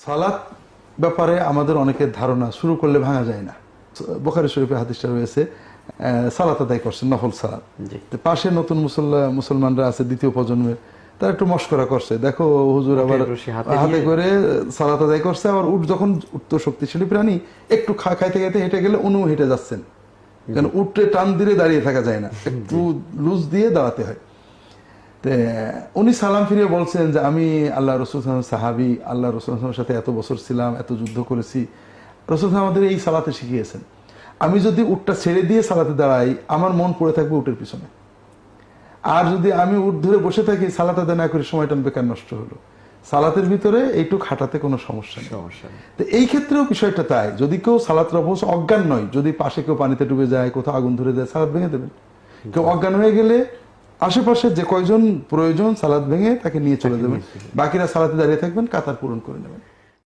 সালাত ব্যাপারে আমাদের অনেকের ধারণা শুরু করলে ভাঙা যায় না। বুখারী শরীফে হাদিসটা রয়েছে, সালাত আদায় করছেন, নফল সালাত। পাশে নতুন মুসলমানরা আছে দ্বিতীয় প্রজন্মের, তারা একটু মস্করা করছে, দেখো হুজুর আবার হাতে করে সালাত আদায় করছে, আবার যখন উঠতো শক্তিশালী প্রাণী একটু খাইতে খাইতে হেঁটে গেলে উনিও হেঁটে যাচ্ছেন, কারণ উঠতে টান দিলে দাঁড়িয়ে থাকা যায় না, একটু লুজ দিয়ে দাঁড়াতে হয়। উনি সালাম ফিরিয়ে বলছেন যে আমি আল্লাহ রসুল সাহাবি, আল্লাহ রসুলের সাথে এত বছর ছিলাম, এত যুদ্ধ করেছি, রসুল আমাদের এই সালাতে শিখিয়েছেন, আমি যদি উটটা ছেড়ে দিয়ে সালাতে দাঁড়াই আমার মন পড়ে থাকবে উটের পিছনে, আর যদি আমি উট ধরে বসে থাকি সালাতে আদায় না করে সময়টা বেকার নষ্ট হলো। সালাতের ভিতরে এইটুক হাঁটাতে কোনো সমস্যা নেই। তো এই ক্ষেত্রেও বিষয়টা তাই, যদি কেউ সালাতের অবশ্য অজ্ঞান নয়, যদি পাশে কেউ পানিতে ডুবে যায়, কোথাও আগুন ধরে যায়, সালাত ভেঙে দেবেন। কেউ অজ্ঞান হয়ে গেলে আশেপাশে যে কয়জন প্রয়োজন সালাত ভেঙে তাকে নিয়ে চলে যাবেন, বাকিরা সালাতে দাঁড়িয়ে থাকবেন, কাতার পূরণ করে নেবেন।